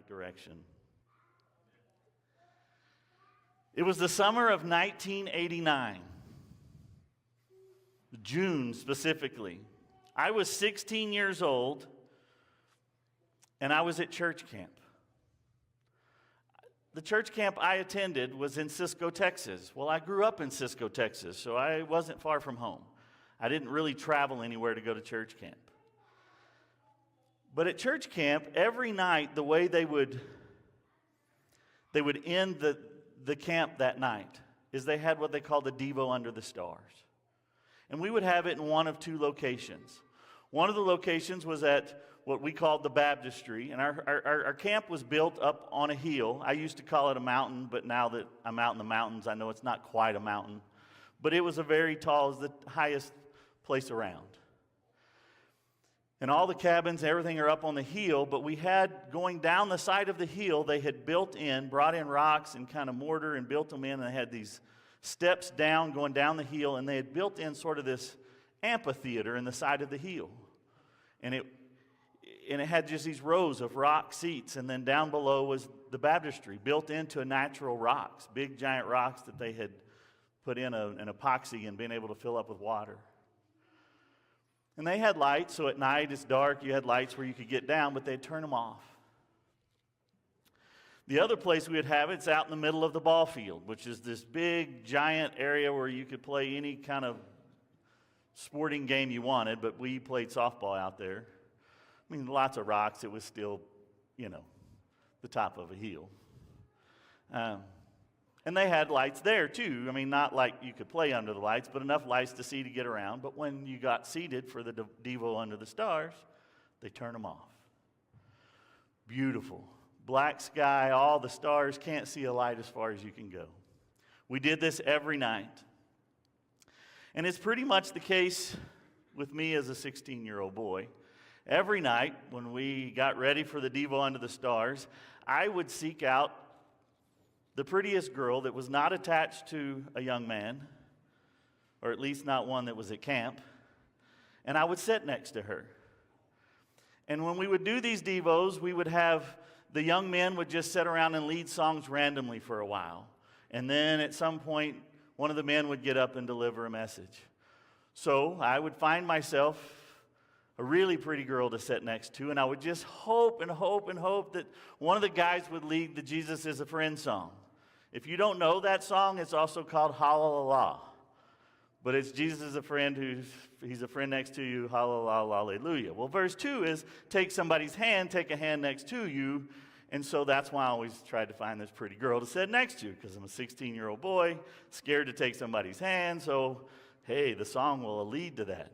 right direction. It was the summer of 1989, June specifically. I was 16 years old, and I was at church camp. The church camp I attended was in Cisco, Texas. Well, I grew up in Cisco, Texas, so I wasn't far from home. I didn't really travel anywhere to go to church camp. But at church camp, every night, the way they would end the camp that night is they had what they called the Devo Under the Stars. And we would have it in one of two locations. One of the locations was at what we called the baptistry, and our camp was built up on a hill. I used to call it a mountain, but now that I'm out in the mountains, I know it's not quite a mountain. But it was a very tall, it was the highest place around. And all the cabins, everything are up on the hill, but we had, going down the side of the hill, they had brought in rocks and kind of mortar and built them in, and they had these steps down, going down the hill, and they had built in sort of this amphitheater in the side of the hill. And it had just these rows of rock seats, and then down below was the baptistry, built into natural rocks, big giant rocks that they had put in an epoxy and been able to fill up with water. And they had lights, so at night it's dark, you had lights where you could get down, but they'd turn them off. The other place we would have it's out in the middle of the ball field, which is this big, giant area where you could play any kind of sporting game you wanted, but we played softball out there. I mean, lots of rocks. It was still, the top of a hill. And they had lights there, too. I mean, not like you could play under the lights, but enough lights to see to get around. But when you got seated for the Devo Under the Stars, they turned them off. Beautiful. Black sky, all the stars, can't see a light as far as you can go. We did this every night. And it's pretty much the case with me as a 16-year-old boy. Every night when we got ready for the Devo Under the Stars, I would seek out the prettiest girl that was not attached to a young man, or at least not one that was at camp, and I would sit next to her. And when we would do these Devos, we would have the young men would just sit around and lead songs randomly for a while. And then at some point, one of the men would get up and deliver a message. So I would find myself a really pretty girl to sit next to, and I would just hope and hope and hope that one of the guys would lead the Jesus is a Friend song. If you don't know that song, it's also called Hallelujah. But it's Jesus is a friend he's a friend next to you, hallelujah. Well, verse 2 is take somebody's hand, take a hand next to you. And so that's why I always tried to find this pretty girl to sit next to, because I'm a 16-year-old boy, scared to take somebody's hand. So, hey, the song will lead to that.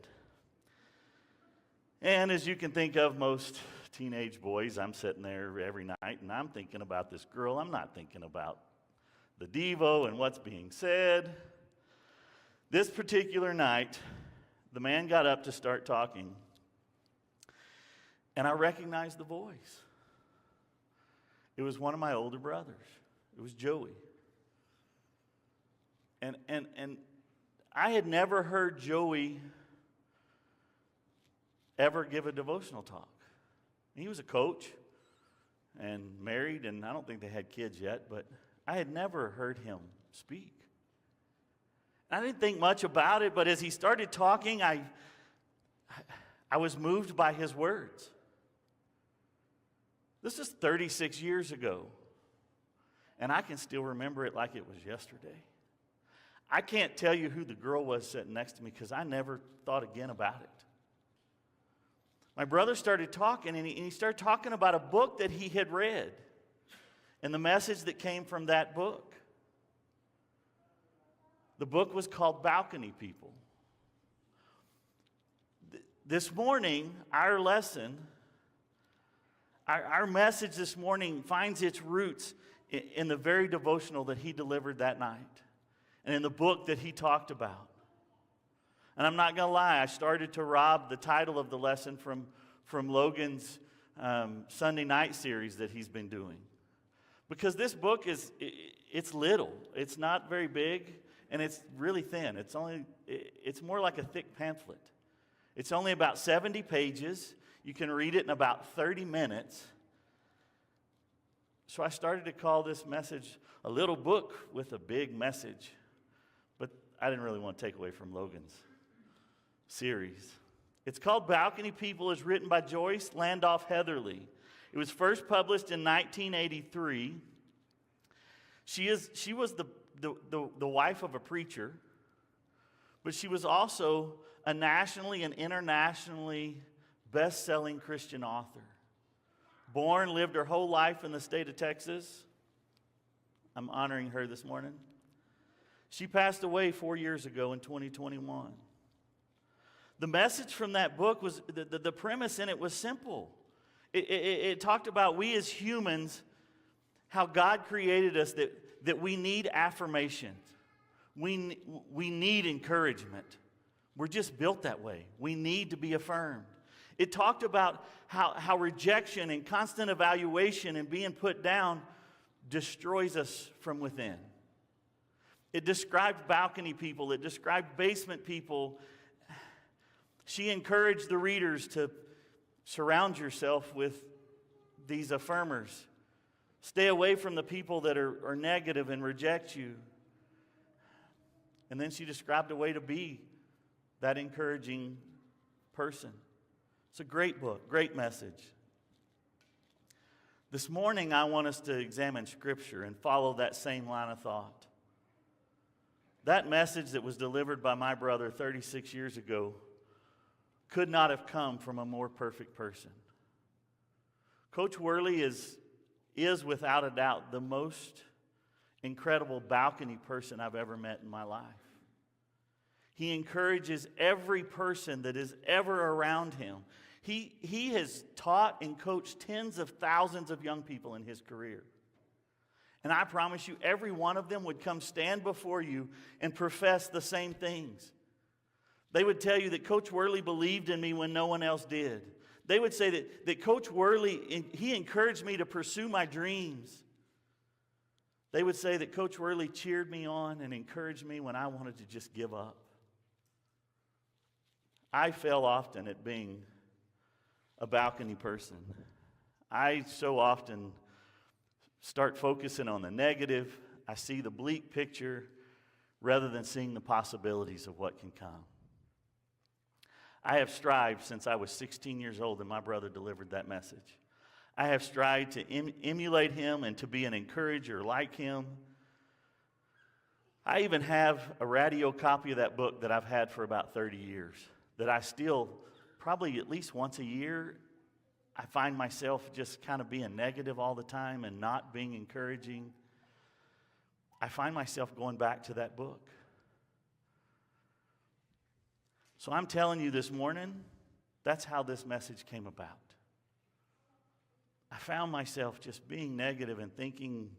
And as you can think of most teenage boys, I'm sitting there every night, and I'm thinking about this girl. I'm not thinking about the Devo and what's being said. This particular night, the man got up to start talking, and I recognized the voice. It was one of my older brothers. It was Joey. And I had never heard Joey ever give a devotional talk. He was a coach and married, and I don't think they had kids yet, but I had never heard him speak. I didn't think much about it, but as he started talking, I was moved by his words. This is 36 years ago, and I can still remember it like it was yesterday. I can't tell you who the girl was sitting next to me because I never thought again about it. My brother started talking, and he started talking about a book that he had read and the message that came from that book. The book was called Balcony People. This morning, our lesson, our message this morning finds its roots in the very devotional that he delivered that night and in the book that he talked about. And I'm not going to lie, I started to rob the title of the lesson from Logan's Sunday night series that he's been doing. Because this book it's little. It's not very big, and it's really thin. It's more like a thick pamphlet. It's only about 70 pages. You can read it in about 30 minutes. So I started to call this message a little book with a big message. But I didn't really want to take away from Logan's series. It's called Balcony People. It's written by Joyce Landolph Heatherly. It was first published in 1983. She was the wife of a preacher, but she was also a nationally and internationally best-selling Christian author. Born, lived her whole life in the state of Texas. I'm honoring her this morning. She passed away 4 years ago in 2021. The message from that book was, the premise in it was simple. It talked about we as humans, how God created us, that we need affirmation. We need encouragement. We're just built that way. We need to be affirmed. It talked about how rejection and constant evaluation and being put down destroys us from within. It described balcony people. It described basement people. She encouraged the readers to surround yourself with these affirmers. Stay away from the people that are negative and reject you. And then she described a way to be that encouraging person. It's a great book, great message. This morning, I want us to examine Scripture and follow that same line of thought. That message that was delivered by my brother 36 years ago could not have come from a more perfect person. Coach Worley is without a doubt the most incredible balcony person I've ever met in my life. He encourages every person that is ever around him. He has taught and coached tens of thousands of young people in his career. And I promise you, every one of them would come stand before you and profess the same things. They would tell you that Coach Worley believed in me when no one else did. They would say that Coach Worley, he encouraged me to pursue my dreams. They would say that Coach Worley cheered me on and encouraged me when I wanted to just give up. I fail often at being a balcony person. I so often start focusing on the negative. I see the bleak picture rather than seeing the possibilities of what can come. I have strived since I was 16 years old and my brother delivered that message. I have strived to emulate him and to be an encourager like him. I even have a radio copy of that book that I've had for about 30 years that I still, probably at least once a year, I find myself just kind of being negative all the time and not being encouraging. I find myself going back to that book. So I'm telling you this morning, that's how this message came about. I found myself just being negative and thinking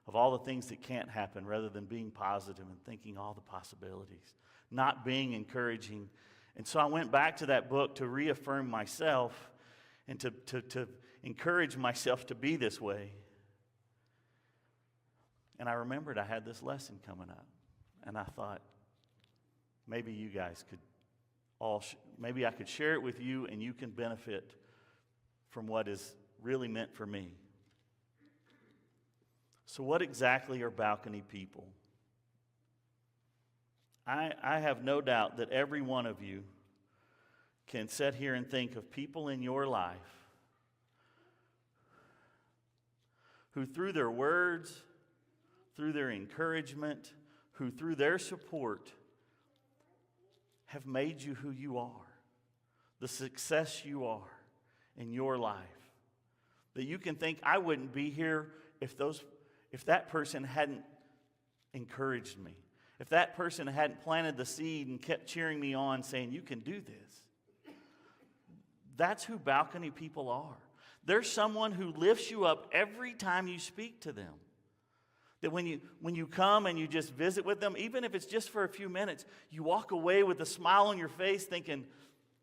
of all the things that can't happen rather than being positive and thinking all the possibilities, not being encouraging. And so I went back to that book to reaffirm myself and to encourage myself to be this way. And I remembered I had this lesson coming up. And I thought, maybe you guys could maybe I could share it with you and you can benefit from what is really meant for me. So what exactly are balcony people? I have no doubt that every one of you can sit here and think of people in your life who through their words, through their encouragement, who through their support have made you who you are, the success you are in your life. That you can think, I wouldn't be here if that person hadn't encouraged me. If that person hadn't planted the seed and kept cheering me on, saying, you can do this. That's who balcony people are. There's someone who lifts you up every time you speak to them. That when you come and you just visit with them, even if it's just for a few minutes, you walk away with a smile on your face thinking,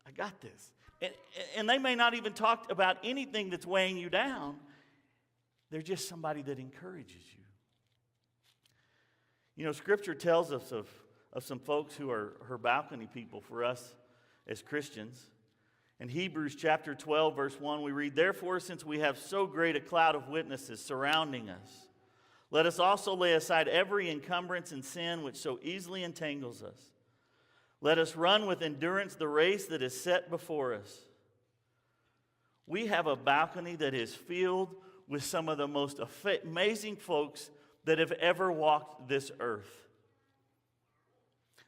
I got this. And they may not even talk about anything that's weighing you down. They're just somebody that encourages you. You know, Scripture tells us of some folks who are balcony people for us as Christians. In Hebrews chapter 12, verse 1, we read, "Therefore, since we have so great a cloud of witnesses surrounding us, let us also lay aside every encumbrance and sin which so easily entangles us. Let us run with endurance the race that is set before us." We have a balcony that is filled with some of the most amazing folks that have ever walked this earth.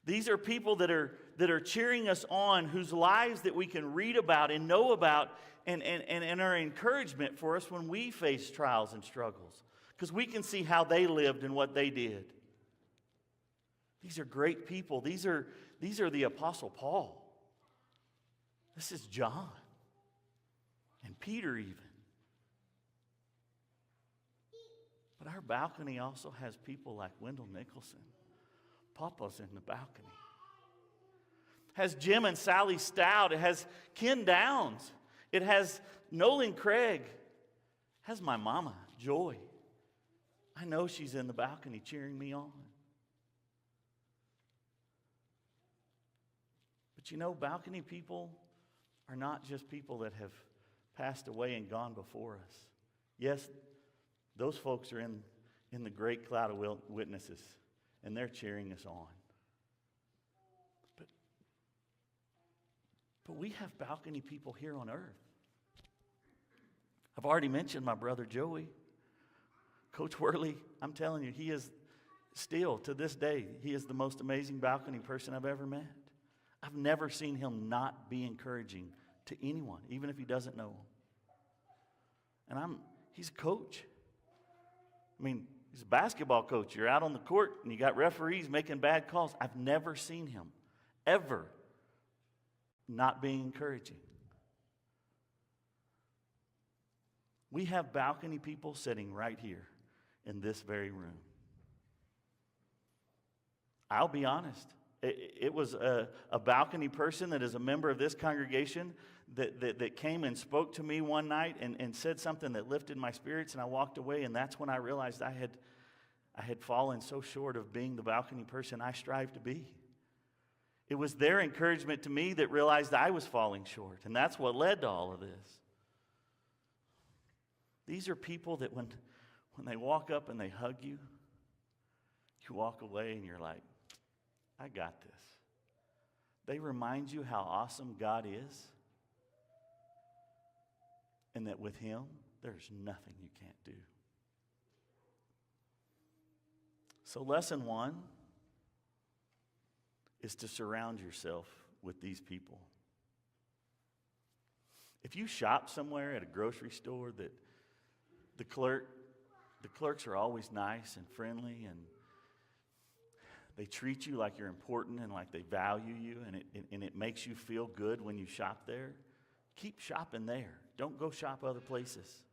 These are people that are cheering us on, whose lives that we can read about and know about and are encouragement for us when we face trials and struggles. Because we can see how they lived and what they did. These are great people. These are the Apostle Paul. This is John. And Peter even. But our balcony also has people like Wendell Nicholson. Papa's in the balcony. It has Jim and Sally Stout. It has Ken Downs. It has Nolan Craig. It has my mama, Joy. I know she's in the balcony cheering me on. But you know, balcony people are not just people that have passed away and gone before us. Yes, those folks are in the great cloud of witnesses, and they're cheering us on. But we have balcony people here on earth. I've already mentioned my brother Joey. Coach Worley, I'm telling you, he is still, to this day, he is the most amazing balcony person I've ever met. I've never seen him not be encouraging to anyone, even if he doesn't know him. And he's a coach. I mean, he's a basketball coach. You're out on the court and you got referees making bad calls. I've never seen him ever not being encouraging. We have balcony people sitting right here in this very room. I'll be honest. It was a balcony person that is a member of this congregation that came and spoke to me one night and said something that lifted my spirits, and I walked away, and that's when I realized I had fallen so short of being the balcony person I strive to be. It was their encouragement to me that realized I was falling short, and that's what led to all of this. These are people that when they walk up and they hug you, you walk away and you're like, I got this. They remind you how awesome God is, and that with Him, there's nothing you can't do. So lesson 1 is to surround yourself with these people. If you shop somewhere at a grocery store that the clerks are always nice and friendly, and they treat you like you're important and like they value you, and it makes you feel good when you shop there, keep shopping there. Don't go shop other places.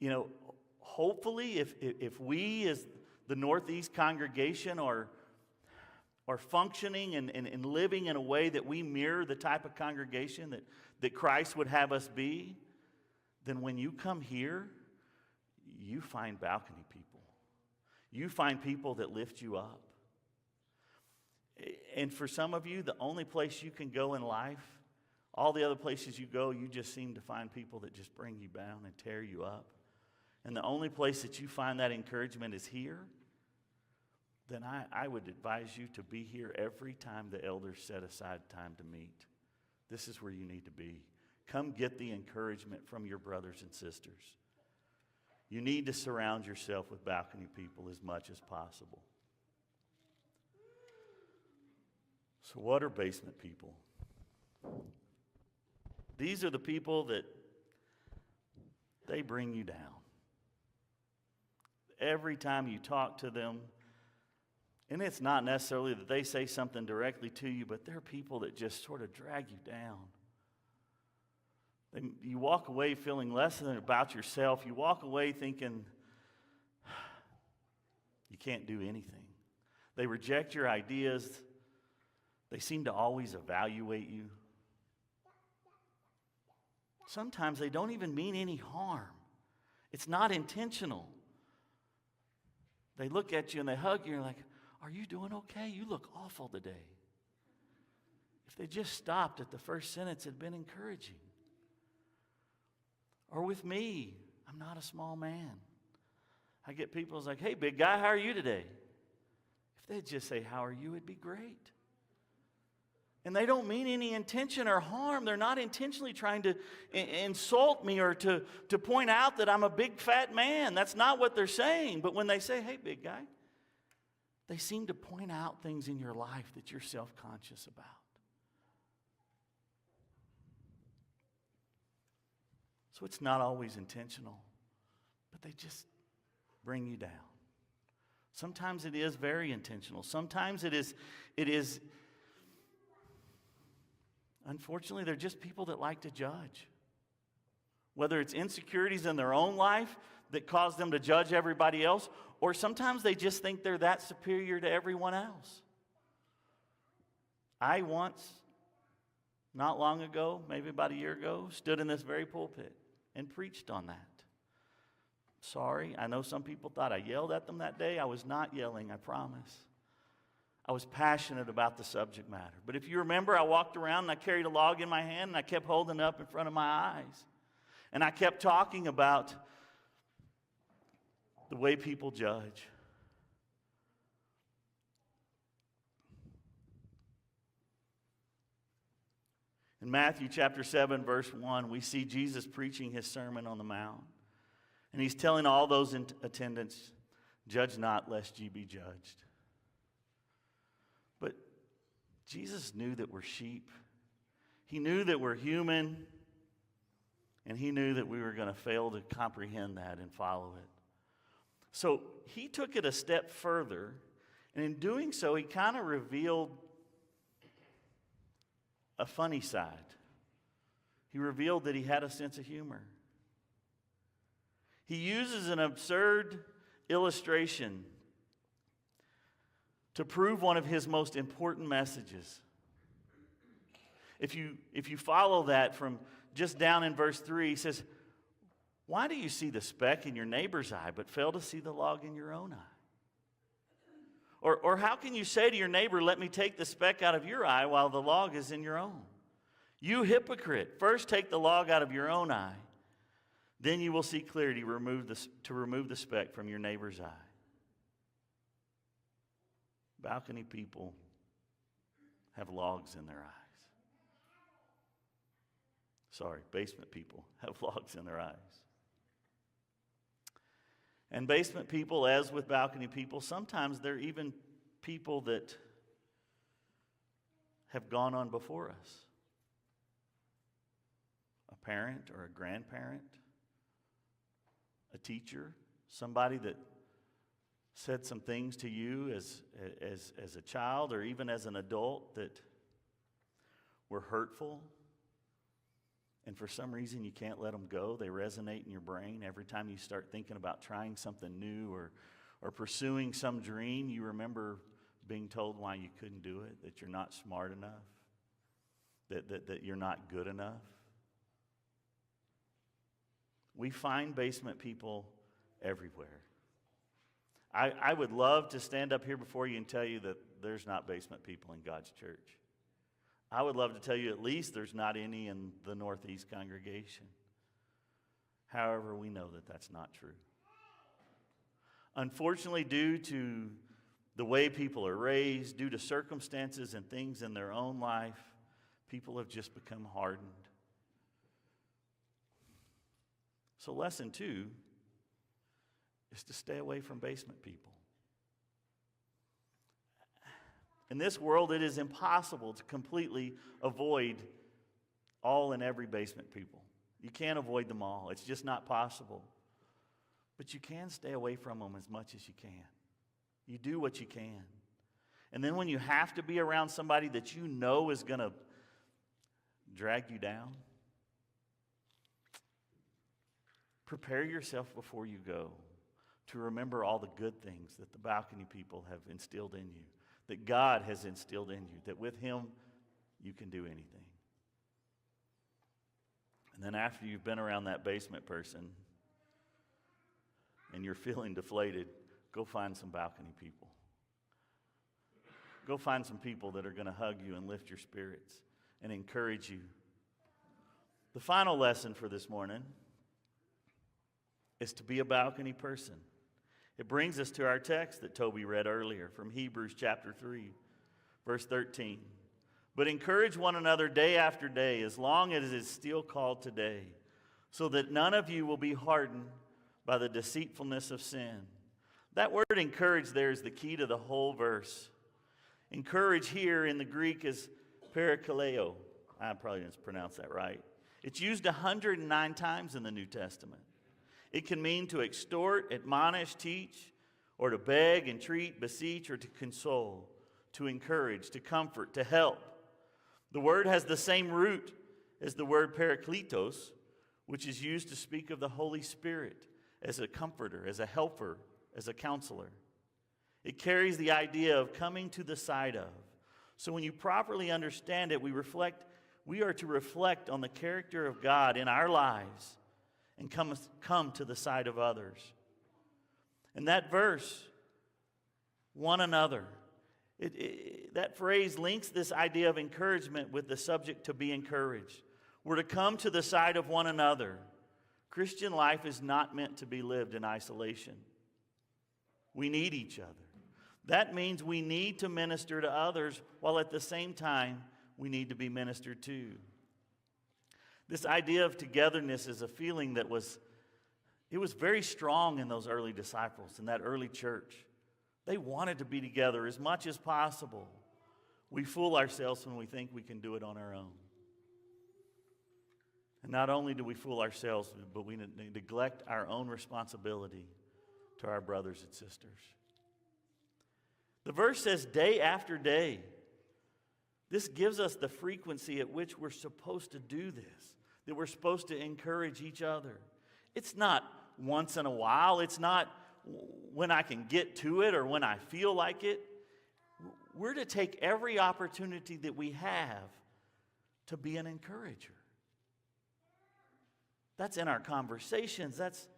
You know, hopefully if we as the Northeast congregation are functioning and living in a way that we mirror the type of congregation that Christ would have us be, then when you come here, you find balcony people. You find people that lift you up. And for some of you, the only place you can go in life, all the other places you go, you just seem to find people that just bring you down and tear you up. And the only place that you find that encouragement is here, then I would advise you to be here every time the elders set aside time to meet. This is where you need to be. Come get the encouragement from your brothers and sisters. You need to surround yourself with balcony people as much as possible. So what are basement people? These are the people that they bring you down. Every time you talk to them, and it's not necessarily that they say something directly to you, but they're people that just sort of drag you down. You walk away feeling less than about yourself. You walk away thinking you can't do anything. They reject your ideas. They seem to always evaluate you. Sometimes they don't even mean any harm. It's not intentional. They look at you and they hug you and you're like, are you doing okay? You look awful today. if they just stopped at the first sentence, it'd been encouraging. Or with me, I'm not a small man. I get people who's like, hey, big guy, how are you today? If they'd just say, how are you, it'd be great. And they don't mean any intention or harm. They're not intentionally trying to insult me or to point out that I'm a big fat man. That's not what they're saying. But when they say, hey, big guy, they seem to point out things in your life that you're self-conscious about. So it's not always intentional, but they just bring you down. Sometimes it is very intentional. Sometimes it is unfortunately, they're just people that like to judge. Whether it's insecurities in their own life that cause them to judge everybody else, or sometimes they just think they're that superior to everyone else. I once, not long ago, maybe about a year ago, stood in this very pulpit and preached on that. Sorry, I know some people thought I yelled at them that day. I was not yelling, I promise. I was passionate about the subject matter. But if you remember, I walked around and I carried a log in my hand and I kept holding it up in front of my eyes. And I kept talking about the way people judge. In Matthew chapter 7, verse 1, we see Jesus preaching his Sermon on the Mount. And he's telling all those in attendance, judge not, lest ye be judged. But Jesus knew that we're sheep. He knew that we're human. And he knew that we were going to fail to comprehend that and follow it. So he took it a step further. And in doing so, he kind of revealed a funny side. He revealed that he had a sense of humor. He uses an absurd illustration to prove one of his most important messages. If you follow that from just down in verse 3, he says, why do you see the speck in your neighbor's eye but fail to see the log in your own eye? Or how can you say to your neighbor, let me take the speck out of your eye while the log is in your own? You hypocrite, first take the log out of your own eye, then you will see clearly to remove the speck from your neighbor's eye. Balcony people have logs in their eyes. Sorry, basement people have logs in their eyes. And basement people, as with balcony people, sometimes they're even people that have gone on before us. A parent or a grandparent, a teacher, somebody that said some things to you as a child or even as an adult that were hurtful. And for some reason, you can't let them go. They resonate in your brain. Every time you start thinking about trying something new or pursuing some dream, you remember being told why you couldn't do it, that you're not smart enough, that you're not good enough. We find basement people everywhere. I would love to stand up here before you and tell you that there's not basement people in God's church. I would love to tell you at least there's not any in the Northeast congregation. However, we know that that's not true. Unfortunately, due to the way people are raised, due to circumstances and things in their own life, people have just become hardened. So lesson 2 is to stay away from basement people. In this world, it is impossible to completely avoid all and every basement people. You can't avoid them all. It's just not possible. But you can stay away from them as much as you can. You do what you can. And then when you have to be around somebody that you know is going to drag you down, prepare yourself before you go to remember all the good things that the balcony people have instilled in you, that God has instilled in you, that with Him you can do anything. And then after you've been around that basement person and you're feeling deflated, go find some balcony people. Go find some people that are going to hug you and lift your spirits and encourage you. The final lesson for this morning is to be a balcony person. It brings us to our text that Toby read earlier from Hebrews chapter 3, verse 13. But encourage one another day after day, as long as it is still called today, so that none of you will be hardened by the deceitfulness of sin. That word encourage there is the key to the whole verse. Encourage here in the Greek is parakaleo. I probably didn't pronounce that right. It's used 109 times in the New Testament. It can mean to extort, admonish, teach, or to beg, entreat, beseech, or to console, to encourage, to comfort, to help. The word has the same root as the word parakletos, which is used to speak of the Holy Spirit as a comforter, as a helper, as a counselor. It carries the idea of coming to the side of. So when you properly understand it, we are to reflect on the character of God in our lives and come to the side of others. And that verse, one another, that phrase links this idea of encouragement with the subject to be encouraged. We're to come to the side of one another. Christian life is not meant to be lived in isolation. We need each other. That means we need to minister to others while at the same time we need to be ministered to. This idea of togetherness is a feeling that was very strong in those early disciples, in that early church. They wanted to be together as much as possible. We fool ourselves when we think we can do it on our own. And not only do we fool ourselves, but we neglect our own responsibility to our brothers and sisters. The verse says day after day. This gives us the frequency at which we're supposed to do this, that we're supposed to encourage each other. It's not once in a while. It's not when I can get to it or when I feel like it. We're to take every opportunity that we have to be an encourager. That's in our conversations. That's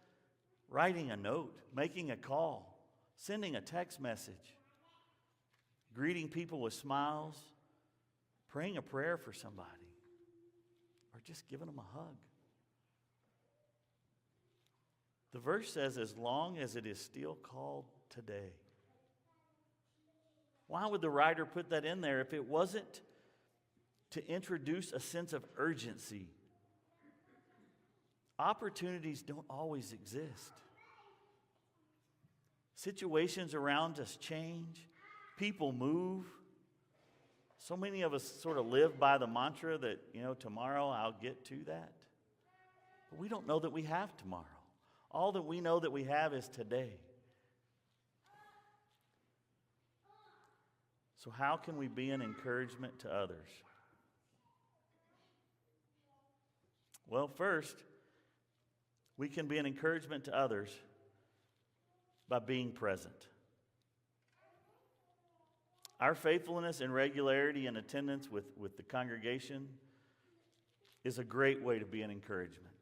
writing a note, making a call, sending a text message, greeting people with smiles, praying a prayer for somebody, or just giving them a hug. The verse says, as long as it is still called today. Why would the writer put that in there if it wasn't to introduce a sense of urgency? Opportunities don't always exist. Situations around us change. People move. So many of us sort of live by the mantra that, tomorrow I'll get to that. But we don't know that we have tomorrow. All that we know that we have is today. So how can we be an encouragement to others? Well, first, we can be an encouragement to others by being present. Our faithfulness and regularity and attendance with the congregation is a great way to be an encouragement,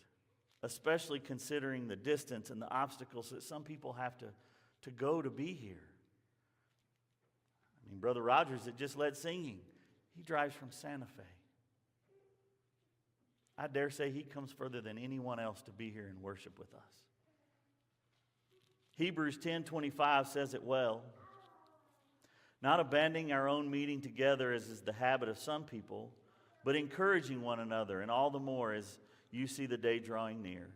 especially considering the distance and the obstacles that some people have to go to be here. Brother Rogers that just led singing, he drives from Santa Fe. I dare say he comes further than anyone else to be here and worship with us. Hebrews 10:25 says it well. Not abandoning our own meeting together as is the habit of some people, but encouraging one another, and all the more as you see the day drawing near.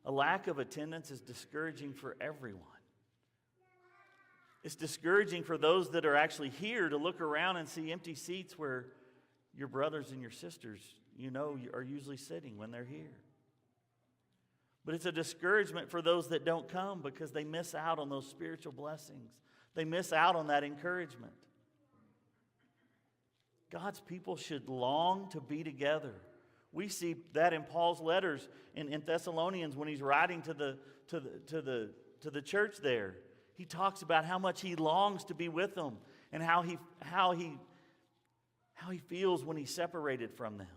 A lack of attendance is discouraging for everyone. It's discouraging for those that are actually here to look around and see empty seats where your brothers and your sisters, are usually sitting when they're here. But it's a discouragement for those that don't come because they miss out on those spiritual blessings. They miss out on that encouragement. God's people should long to be together. We see that in Paul's letters in Thessalonians when he's writing to the church there. He talks about how much he longs to be with them and how he feels when he's separated from them.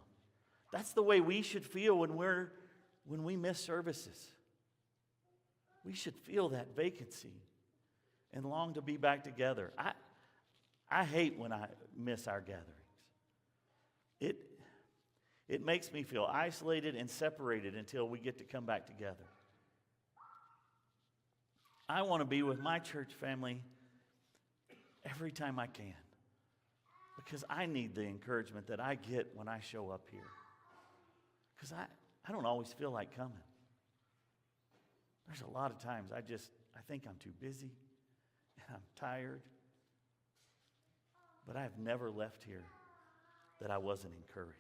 That's the way we should feel when we miss services. We should feel that vacancy and long to be back together. I hate when I miss our gatherings. It makes me feel isolated and separated until we get to come back together. I want to be with my church family every time I can because I need the encouragement that I get when I show up here. Because I don't always feel like coming. There's a lot of times I think I'm too busy and I'm tired. But I've never left here that I wasn't encouraged.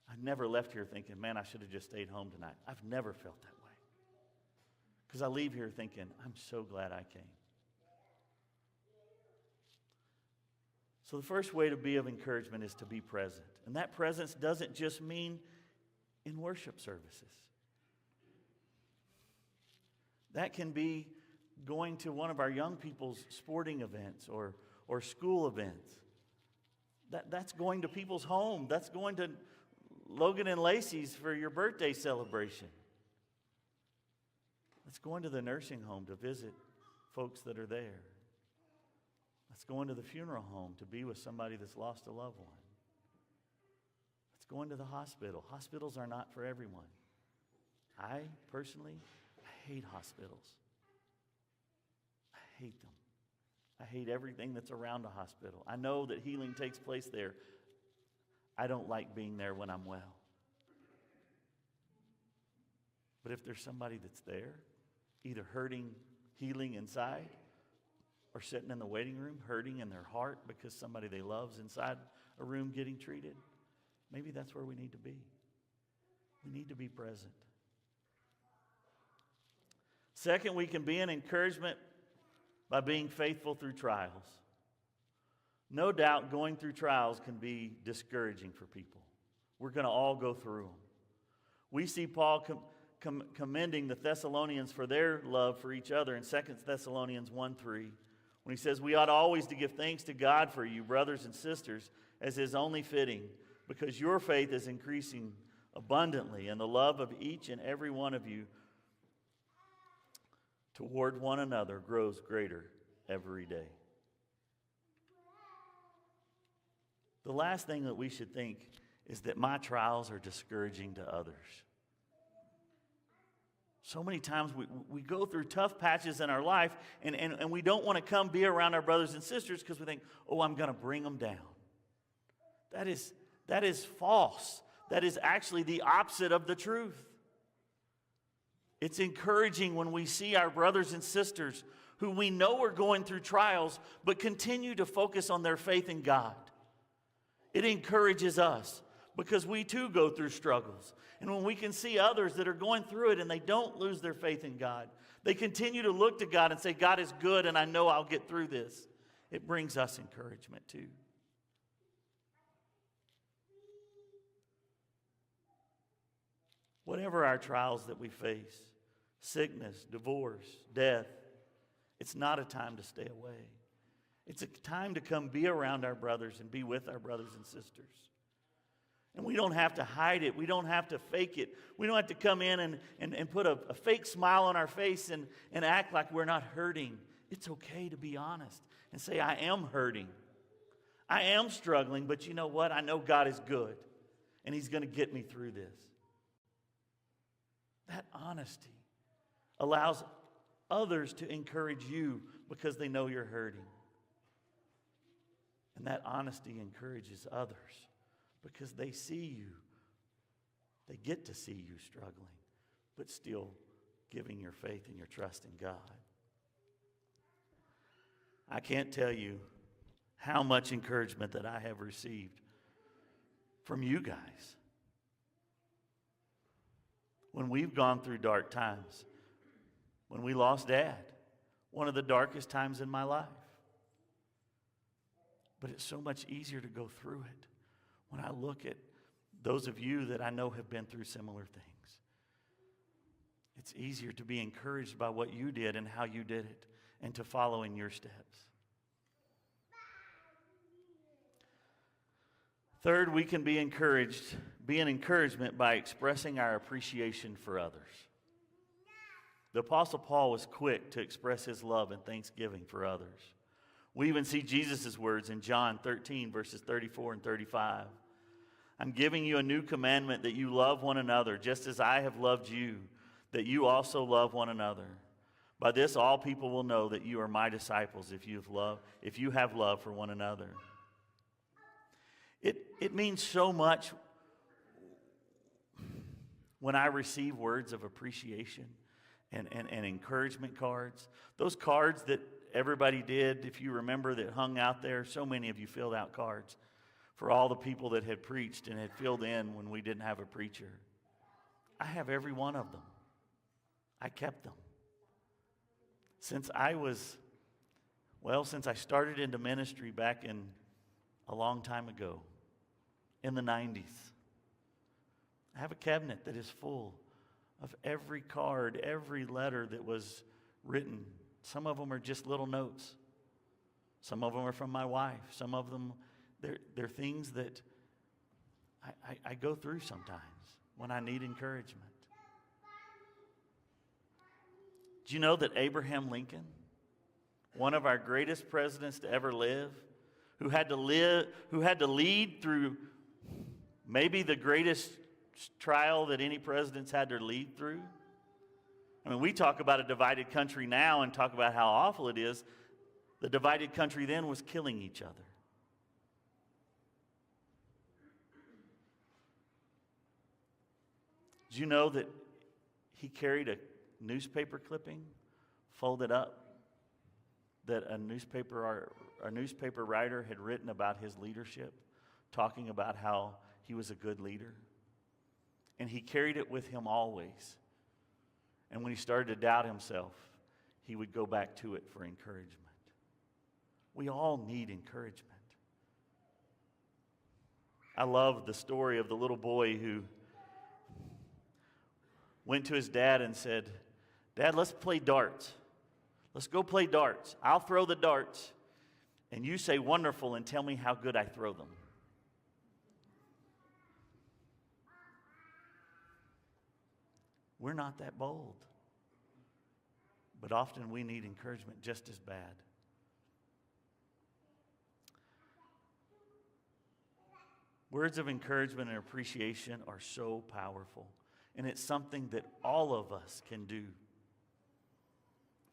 I've never left here thinking, man, I should have just stayed home tonight. I've never felt that way. Because I leave here thinking, I'm so glad I came. So the first way to be of encouragement is to be present. And that presence doesn't just mean in worship services. That can be going to one of our young people's sporting events or school events. That's going to people's home. That's going to Logan and Lacey's for your birthday celebration. That's going to the nursing home to visit folks that are there. That's going to the funeral home to be with somebody that's lost a loved one. That's going to the hospital. Hospitals are not for everyone. I personally hate hospitals. I hate them. I hate everything that's around a hospital. I know that healing takes place there. I don't like being there when I'm well. But if there's somebody that's there, either hurting, healing inside, or sitting in the waiting room, hurting in their heart because somebody they love's inside a room getting treated, maybe that's where we need to be. We need to be present. Second, we can be an encouragement by being faithful through trials. No doubt going through trials can be discouraging for people. We're going to all go through them. We see Paul commending the Thessalonians for their love for each other in 2 Thessalonians 1:3, when he says, "We ought always to give thanks to God for you, brothers and sisters, as is only fitting, because your faith is increasing abundantly, and the love of each and every one of you toward one another grows greater every day." The last thing that we should think is that my trials are discouraging to others. So many times we go through tough patches in our life and we don't want to come be around our brothers and sisters because we think, oh, I'm going to bring them down. That is false. That is actually the opposite of the truth. It's encouraging when we see our brothers and sisters who we know are going through trials but continue to focus on their faith in God. It encourages us because we too go through struggles. And when we can see others that are going through it and they don't lose their faith in God, they continue to look to God and say, God is good and I know I'll get through this. It brings us encouragement too. Whatever our trials that we face, sickness, divorce, death, it's not a time to stay away. It's a time to come be around our brothers and be with our brothers and sisters. And we don't have to hide it. We don't have to fake it. We don't have to come in and put a fake smile on our face and act like we're not hurting. It's okay to be honest and say, I am hurting. I am struggling, but you know what? I know God is good, and He's going to get me through this. That honesty allows others to encourage you because they know you're hurting. And that honesty encourages others because they see you. They get to see you struggling, but still giving your faith and your trust in God. I can't tell you how much encouragement that I have received from you guys. When we've gone through dark times, when we lost Dad, one of the darkest times in my life. But it's so much easier to go through it when I look at those of you that I know have been through similar things. It's easier to be encouraged by what you did and how you did it and to follow in your steps. Third, we can be encouraged, be an encouragement by expressing our appreciation for others. The Apostle Paul was quick to express his love and thanksgiving for others. We even see Jesus' words in John 13, verses 34 and 35. I'm giving you a new commandment, that you love one another, just as I have loved you, that you also love one another. By this all people will know that you are my disciples, if you have love for one another. It means so much when I receive words of appreciation and encouragement cards. Those cards that everybody did, if you remember, that hung out there, so many of you filled out cards for all the people that had preached and had filled in when we didn't have a preacher. I have every one of them. I kept them. Since I started into ministry back in a long time ago, in the 90s, I have a cabinet that is full of every card, every letter that was written. Some of them are just little notes. Some of them are from my wife. Some of them, they're things that I go through sometimes when I need encouragement. Do you know that Abraham Lincoln, one of our greatest presidents to ever live, who had to lead through maybe the greatest trial that any president's had to lead through? I mean, we talk about a divided country now and talk about how awful it is. The divided country then was killing each other. Did you know that he carried a newspaper clipping folded up that a newspaper writer had written about his leadership, talking about how he was a good leader? And he carried it with him always. And when he started to doubt himself, he would go back to it for encouragement. We all need encouragement. I love the story of the little boy who went to his dad and said, "Dad, let's play darts. Let's go play darts. I'll throw the darts, and you say wonderful and tell me how good I throw them." We're not that bold. But often we need encouragement just as bad. Words of encouragement and appreciation are so powerful. And it's something that all of us can do.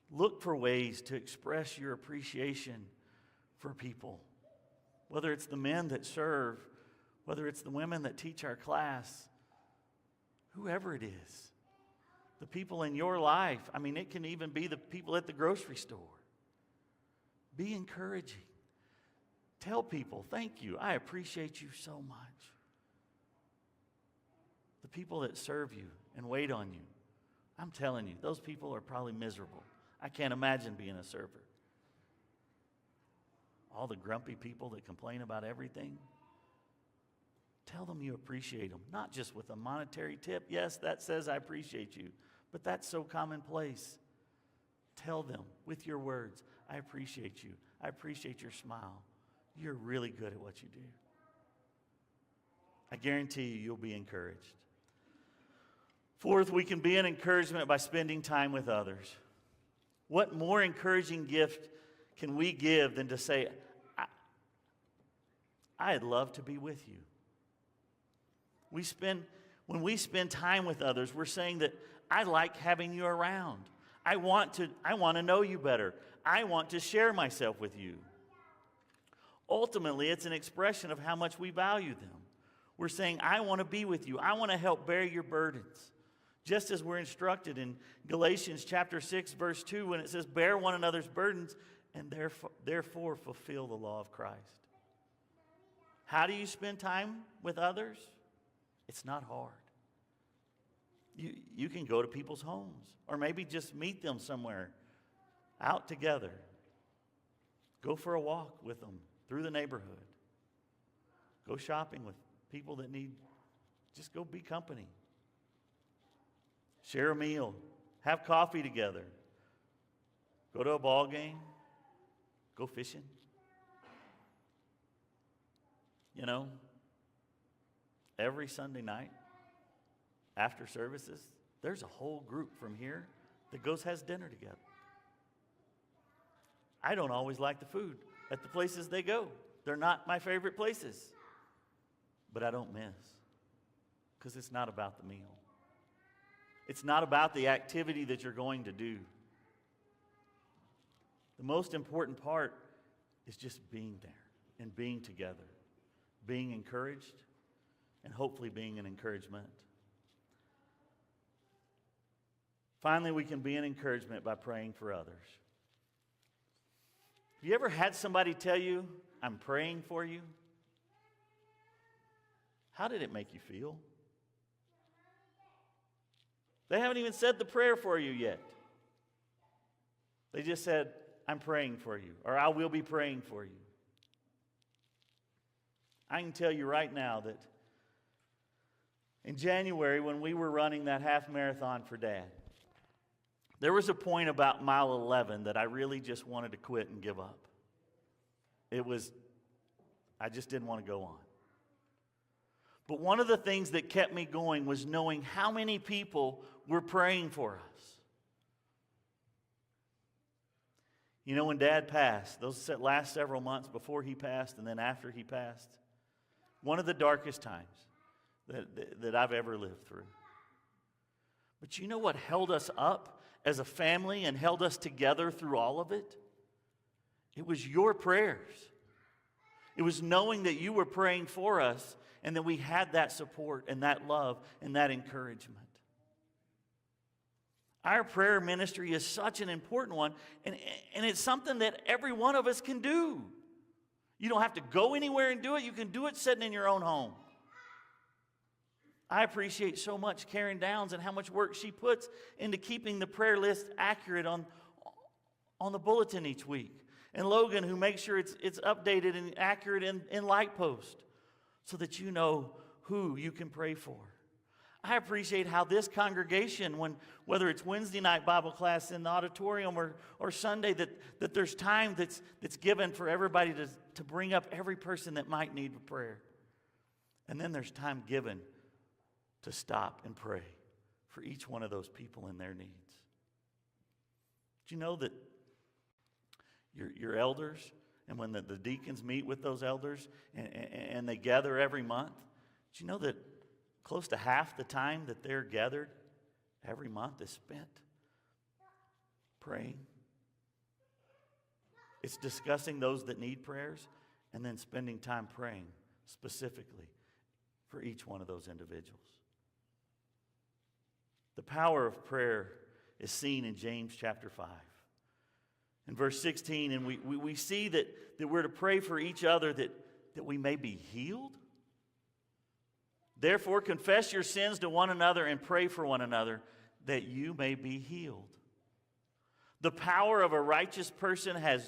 Look for ways to express your appreciation for people. Whether it's the men that serve, whether it's the women that teach our class, whoever it is. The people in your life. I mean, it can even be the people at the grocery store. Be encouraging. Tell people, thank you. I appreciate you so much. The people that serve you and wait on you, I'm telling you, those people are probably miserable. I can't imagine being a server. All the grumpy people that complain about everything. Tell them you appreciate them, not just with a monetary tip. Yes, that says I appreciate you, but that's so commonplace. Tell them with your words, I appreciate you. I appreciate your smile. You're really good at what you do. I guarantee you'll be encouraged. Fourth, we can be an encouragement by spending time with others. What more encouraging gift can we give than to say, I'd love to be with you? When we spend time with others, we're saying that I like having you around. I want to know you better. I want to share myself with you. Ultimately, it's an expression of how much we value them. We're saying, I want to be with you. I want to help bear your burdens. Just as we're instructed in Galatians chapter 6, verse 2, when it says, bear one another's burdens and therefore fulfill the law of Christ. How do you spend time with others? It's not hard. You can go to people's homes or maybe just meet them somewhere out together. Go for a walk with them through the neighborhood. Go shopping with people that need, just go be company. Share a meal. Have coffee together. Go to a ball game. Go fishing. You know, every Sunday night after services, there's a whole group from here that goes has dinner together. I don't always like the food. at the places they go. They're not my favorite places, but I don't miss because it's not about the meal. It's not about the activity that you're going to do. The most important part is just being there and being together, being encouraged, and hopefully being an encouragement. Finally, we can be an encouragement by praying for others. Have you ever had somebody tell you, I'm praying for you? How did it make you feel? They haven't even said the prayer for you yet. They just said, I'm praying for you, or I will be praying for you. I can tell you right now that in January, when we were running that half marathon for Dad, there was a point about mile 11 that I really just wanted to quit and give up. I just didn't want to go on. But one of the things that kept me going was knowing how many people were praying for us. You know, when Dad passed, those last several months before he passed and then after he passed, one of the darkest times that I've ever lived through. But you know what held us up as a family and held us together through all of it? It was your prayers. It was knowing that you were praying for us and that we had that support and that love and that encouragement. Our prayer ministry is such an important one, and it's something that every one of us can do. You don't have to go anywhere and do it. You can do it sitting in your own home. I appreciate so much Karen Downs and how much work she puts into keeping the prayer list accurate on the bulletin each week. And Logan, who makes sure it's updated and accurate in Lightpost so that you know who you can pray for. I appreciate how this congregation, whether it's Wednesday night Bible class in the auditorium or Sunday, that there's time that's given for everybody to bring up every person that might need prayer. And then there's time given to stop and pray for each one of those people and their needs. Do you know that your elders, and when the deacons meet with those elders and they gather every month, do you know that close to half the time that they're gathered every month is spent praying? It's discussing those that need prayers and then spending time praying specifically for each one of those individuals. The power of prayer is seen in James chapter 5. In verse 16, and we see that we're to pray for each other that we may be healed. Therefore, confess your sins to one another and pray for one another that you may be healed. The power of a righteous person has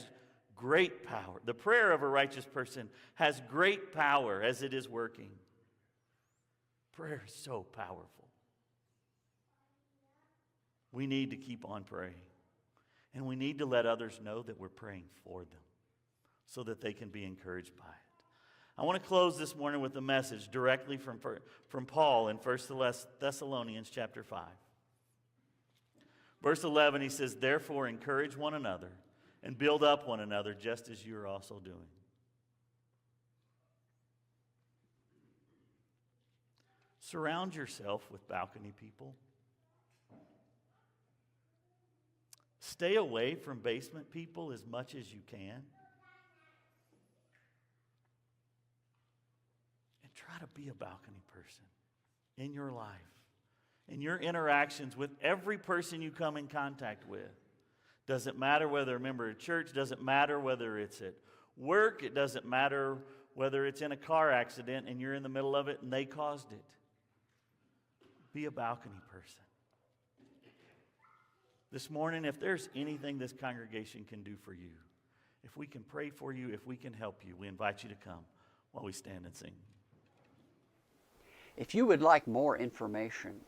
great power. The prayer of a righteous person has great power as it is working. Prayer is so powerful. We need to keep on praying. And we need to let others know that we're praying for them so that they can be encouraged by it. I want to close this morning with a message directly from Paul in 1 Thessalonians chapter 5. Verse 11, he says, therefore encourage one another and build up one another just as you are also doing. Surround yourself with balcony people. Stay away from basement people as much as you can. And try to be a balcony person in your life, in your interactions with every person you come in contact with. Doesn't matter whether they're a member of church, doesn't matter whether it's at work, it doesn't matter whether it's in a car accident and you're in the middle of it and they caused it. Be a balcony person. This morning, if there's anything this congregation can do for you, if we can pray for you, if we can help you, we invite you to come while we stand and sing. If you would like more information,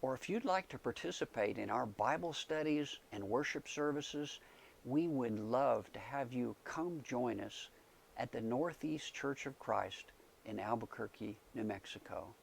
or if you'd like to participate in our Bible studies and worship services, we would love to have you come join us at the Northeast Church of Christ in Albuquerque, New Mexico.